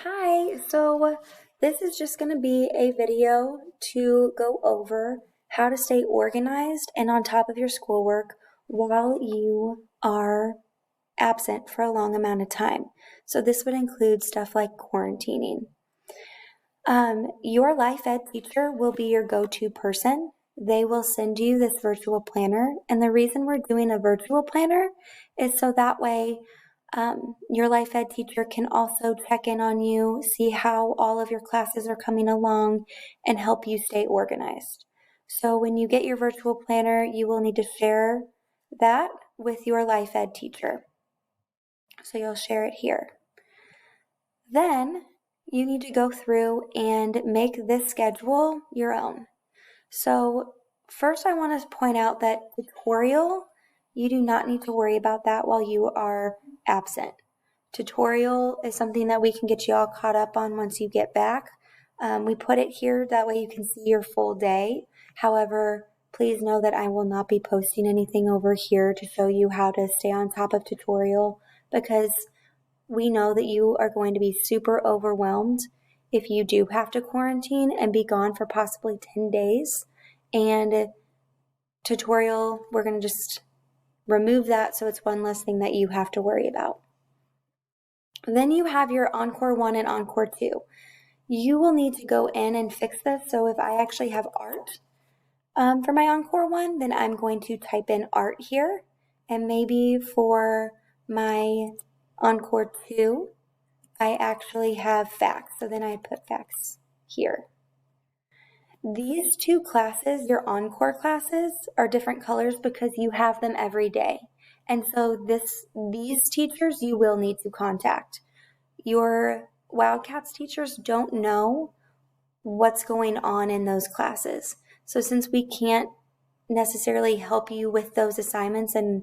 Hi, so this is just going to be a video to go over how to stay organized and on top of your schoolwork while you are absent for a long amount of time. So this would include stuff like quarantining. Your life ed teacher will be your go-to person. They will send you this virtual planner, and the reason we're doing a virtual planner is so that way your life ed teacher can also check in on you, see how all of your classes are coming along, and help you stay organized. So when you get your virtual planner, you will need to share that with your life ed teacher. So you'll share it here. Then you need to go through and make this schedule your own. So first I want to point out that tutorial, you do not need to worry about that while you are absent. Tutorial is something that we can get you all caught up on once you get back. We put it here, that way you can see your full day. However, please know that I will not be posting anything over here to show you how to stay on top of tutorial, because we know that you are going to be super overwhelmed if you do have to quarantine and be gone for possibly 10 days. And tutorial, we're going to just remove that so it's one less thing that you have to worry about. Then you have your Encore 1 and Encore 2. You will need to go in and fix this. So if I actually have art for my Encore 1, then I'm going to type in art here. And maybe for my Encore 2, I actually have facts. So then I put facts here. These two classes, your Encore classes, are different colors because you have them every day. And so these teachers you will need to contact. Your Wildcats teachers don't know what's going on in those classes. So since we can't necessarily help you with those assignments and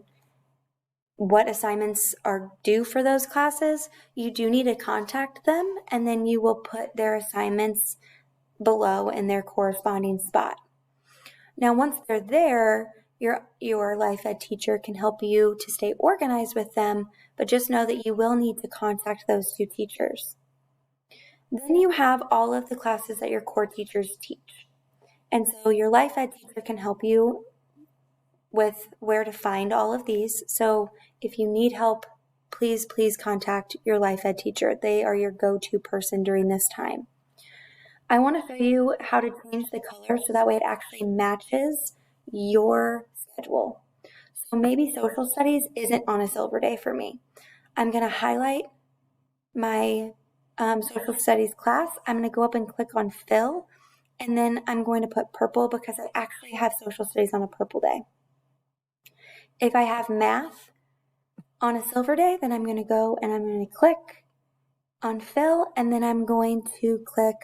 what assignments are due for those classes, you do need to contact them, and then you will put their assignments below in their corresponding spot. Now, once they're there, your life ed teacher can help you to stay organized with them, but just know that you will need to contact those two teachers. Then you have all of the classes that your core teachers teach. And so your life ed teacher can help you with where to find all of these. So if you need help, please contact your life ed teacher. They are your go-to person during this time. I want to show you how to change the color so that way it actually matches your schedule. So maybe social studies isn't on a silver day for me. I'm going to highlight my social studies class. I'm going to go up and click on fill, and then I'm going to put purple because I actually have social studies on a purple day. If I have math on a silver day, then I'm going to go and I'm going to click on fill, and then I'm going to click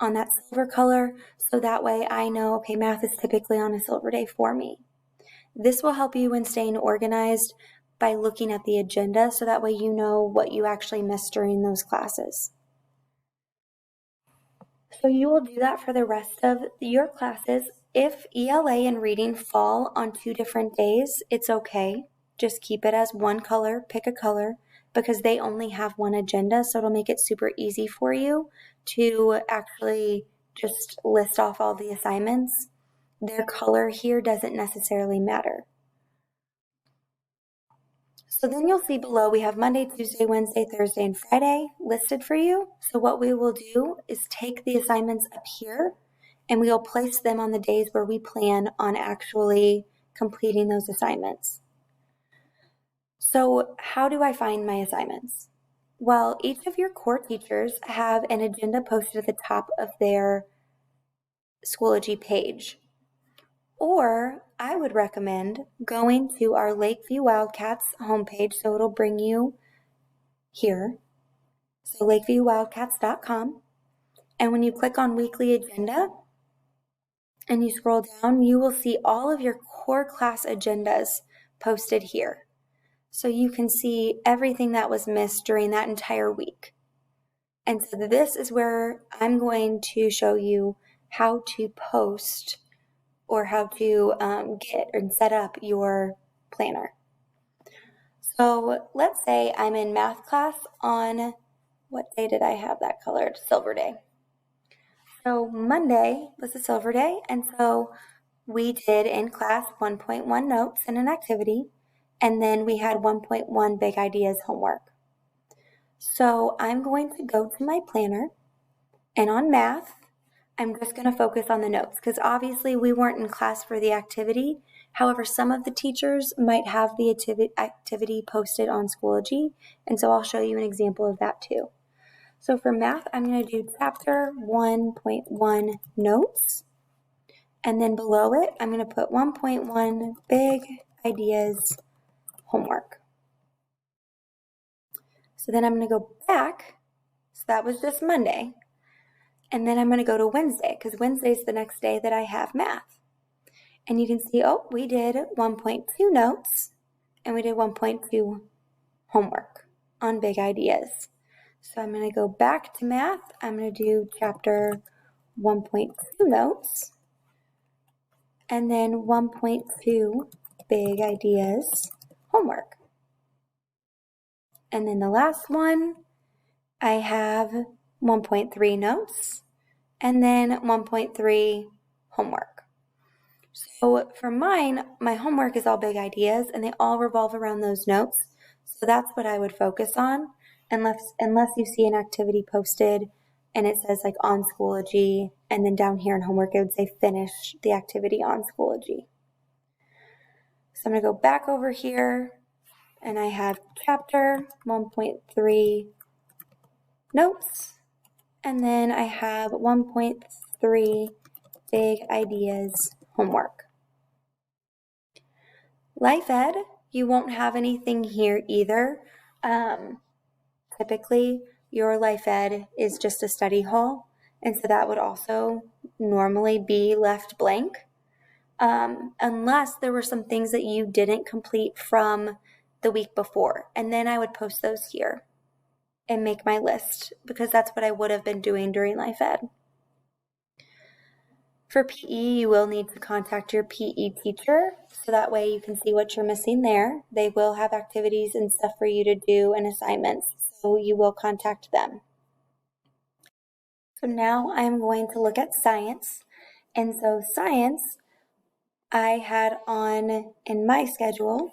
on that silver color, so that way I know, okay, math is typically on a silver day for me. This will help you in staying organized by looking at the agenda, so that way you know what you actually missed during those classes. So you will do that for the rest of your classes. If ELA and reading fall on 2 different days, it's okay. Just keep it as one color, pick a color, because they only have one agenda, so it'll make it super easy for you to actually just list off all the assignments. Their color here doesn't necessarily matter. So then you'll see below we have Monday, Tuesday, Wednesday, Thursday, and Friday listed for you. So what we will do is take the assignments up here and we'll place them on the days where we plan on actually completing those assignments. So how do I find my assignments? Well, each of your core teachers have an agenda posted at the top of their Schoology page. Or I would recommend going to our Lakeview Wildcats homepage, so it'll bring you here. So lakeviewwildcats.com. And when you click on weekly agenda and you scroll down, you will see all of your core class agendas posted here. So you can see everything that was missed during that entire week. And so this is where I'm going to show you how to post or how to get and set up your planner. So let's say I'm in math class on what day did I have that colored? Silver day. So Monday was a silver day, and so we did in class 1.1 notes in an activity, and then we had 1.1 big ideas homework. So I'm going to go to my planner, and on math, I'm just going to focus on the notes because obviously we weren't in class for the activity. However, some of the teachers might have the activity posted on Schoology, and so I'll show you an example of that too. So for math, I'm going to do chapter 1.1 notes, and then below it, I'm going to put 1.1 big ideas homework. So then I'm going to go back. So that was just Monday. And then I'm going to go to Wednesday because Wednesday's the next day that I have math. And you can see, oh, we did 1.2 notes and we did 1.2 homework on big ideas. So I'm going to go back to math. I'm going to do chapter 1.2 notes and then 1.2 big ideas homework. And then the last one, I have 1.3 notes and then 1.3 homework. So for mine, my homework is all big ideas and they all revolve around those notes. So that's what I would focus on unless you see an activity posted and it says like on Schoology, and then down here in homework it would say finish the activity on Schoology. So I'm going to go back over here and I have chapter 1.3 notes, and then I have 1.3 big ideas homework. Life Ed, you won't have anything here either. Typically, your Life Ed is just a study hall, and so that would also normally be left blank, unless there were some things that you didn't complete from the week before, and then I would post those here and make my list because that's what I would have been doing during Life Ed. For PE, you will need to contact your PE teacher so that way you can see what you're missing there. They will have activities and stuff for you to do and assignments, so you will contact them. So now I'm going to look at science. And so science, I had on in my schedule,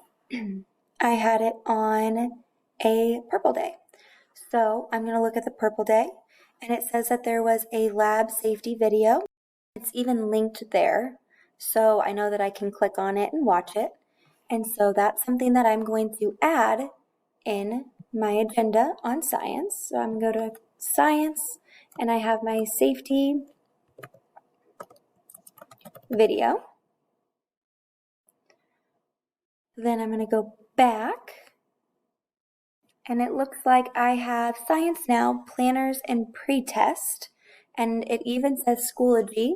I had it on a purple day. So I'm going to look at the purple day, and it says that there was a lab safety video. It's even linked there, so I know that I can click on it and watch it. And so that's something that I'm going to add in my agenda on science. So I'm going to go to science, and I have my safety video. Then I'm going to go back, and it looks like I have Science Now, Planners, and Pretest, and it even says Schoology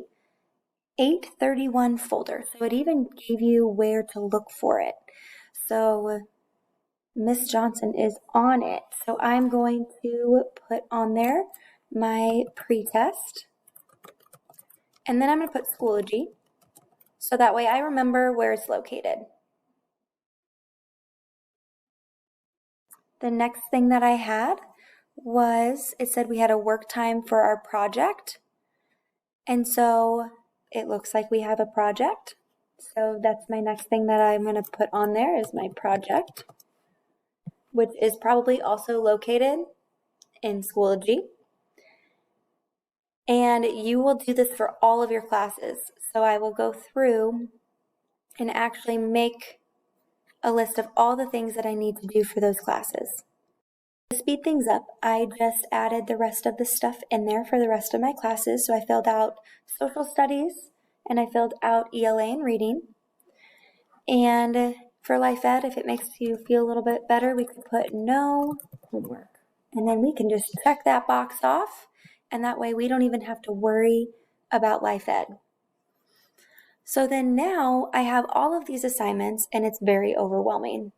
831 folder. So it even gave you where to look for it. So Miss Johnson is on it. So I'm going to put on there my pretest. And then I'm going to put Schoology. So that way I remember where it's located. The next thing that I had was, it said we had a work time for our project. And so it looks like we have a project. So that's my next thing that I'm going to put on there is my project, which is probably also located in Schoology. And you will do this for all of your classes. So I will go through and actually make a list of all the things that I need to do for those classes. To speed things up, I just added the rest of the stuff in there for the rest of my classes. So I filled out social studies and I filled out ELA and reading. And for Life Ed, if it makes you feel a little bit better, we could put no homework. And then we can just check that box off. And that way we don't even have to worry about Life Ed. So then now I have all of these assignments and it's very overwhelming.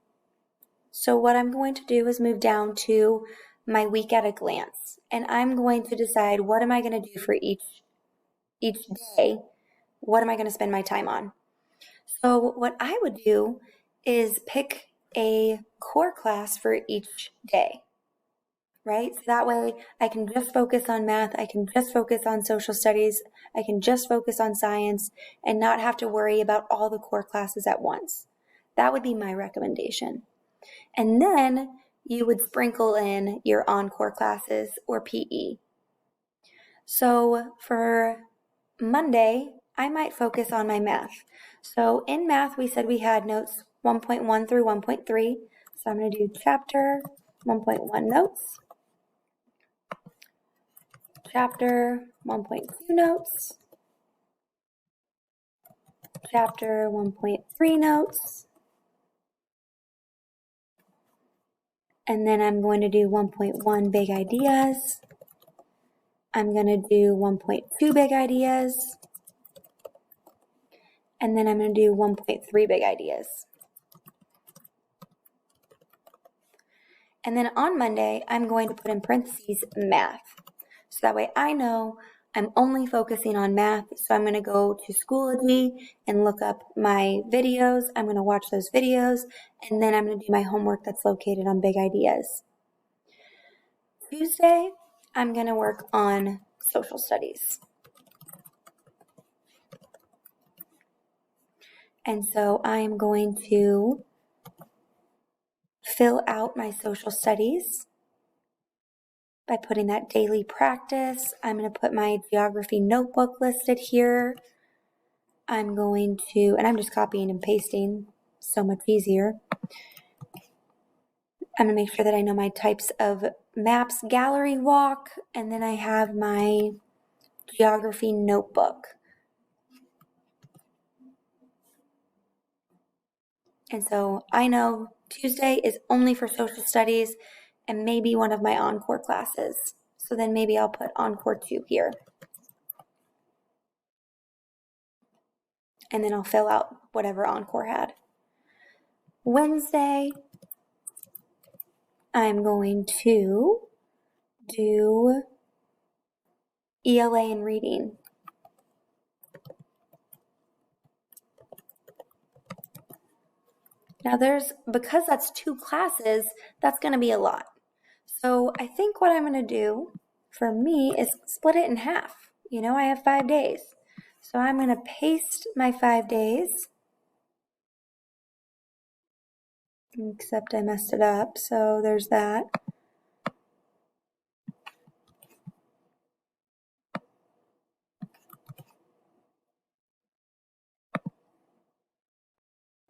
So what I'm going to do is move down to my week at a glance. And I'm going to decide what am I going to do for each day. What am I going to spend my time on? So what I would do is pick a core class for each day. right? So that way I can just focus on math, I can just focus on social studies, I can just focus on science and not have to worry about all the core classes at once. That would be my recommendation. And then you would sprinkle in your encore classes or PE. So for Monday, I might focus on my math. So in math, we said we had notes 1.1 through 1.3. So I'm going to do chapter 1.1 notes, chapter 1.2 notes, chapter 1.3 notes, and then I'm going to do 1.1 big ideas. I'm going to do 1.2 big ideas, and then I'm going to do 1.3 big ideas. And then on Monday, I'm going to put in parentheses math. So that way I know I'm only focusing on math. So I'm going to go to Schoology and look up my videos. I'm going to watch those videos, and then I'm going to do my homework that's located on big ideas. Tuesday, I'm going to work on social studies. And so I'm going to fill out my social studies by putting that daily practice. I'm going to put my geography notebook listed here. I'm going to, and I'm just copying and pasting, so much easier. I'm going to make sure that I know my types of maps, gallery walk, and then I have my geography notebook. And so I know Tuesday is only for social studies and maybe one of my encore classes. So then maybe I'll put encore 2 here. And then I'll fill out whatever encore had. Wednesday, I'm going to do ELA and reading. Now because that's 2 classes, that's going to be a lot. So I think what I'm going to do for me is split it in half. You know, I have 5 days. So I'm going to paste my 5 days. Except I messed it up, so there's that.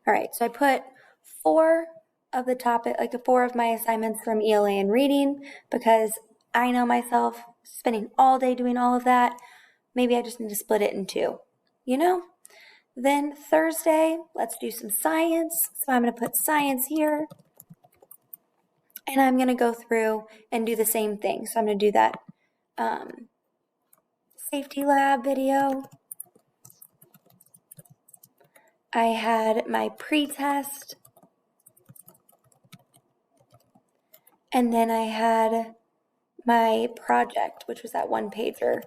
All right, so I put 4 of the topic, like 4 of my assignments from ELA and reading, because I know myself spending all day doing all of that. Maybe I just need to split it in 2, you know? Then Thursday, let's do some science. So I'm going to put science here. And I'm going to go through and do the same thing. So I'm going to do that safety lab video. I had my pre-test. And then I had my project, which was that 1-pager.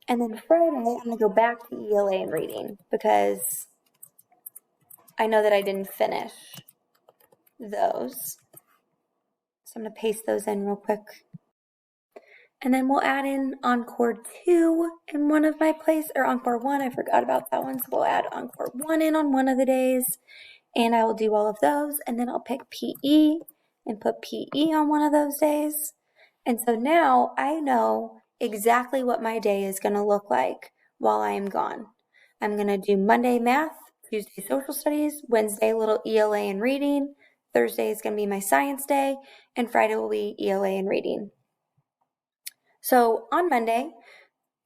And then Friday, I'm going to go back to ELA and reading because I know that I didn't finish those. So I'm going to paste those in real quick. And then we'll add in Encore 2 in one of my places, or Encore 1, I forgot about that one. So we'll add Encore 1 in on one of the days, and I will do all of those. And then I'll pick PE and put PE on one of those days. And so now I know exactly what my day is going to look like while I am gone. I'm going to do Monday math, Tuesday social studies, Wednesday little ELA and reading, Thursday is going to be my science day, and Friday will be ELA and reading. So on Monday,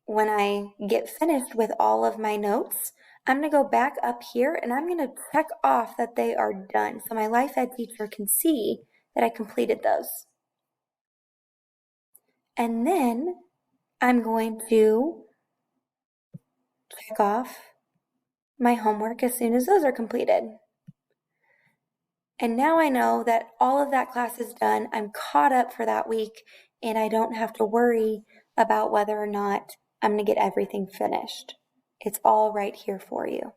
when I get finished with all of my notes, I'm going to go back up here and I'm going to check off that they are done so my life ed teacher can see that I completed those. And then I'm going to check off my homework as soon as those are completed. And now I know that all of that class is done. I'm caught up for that week, and I don't have to worry about whether or not I'm going to get everything finished. It's all right here for you.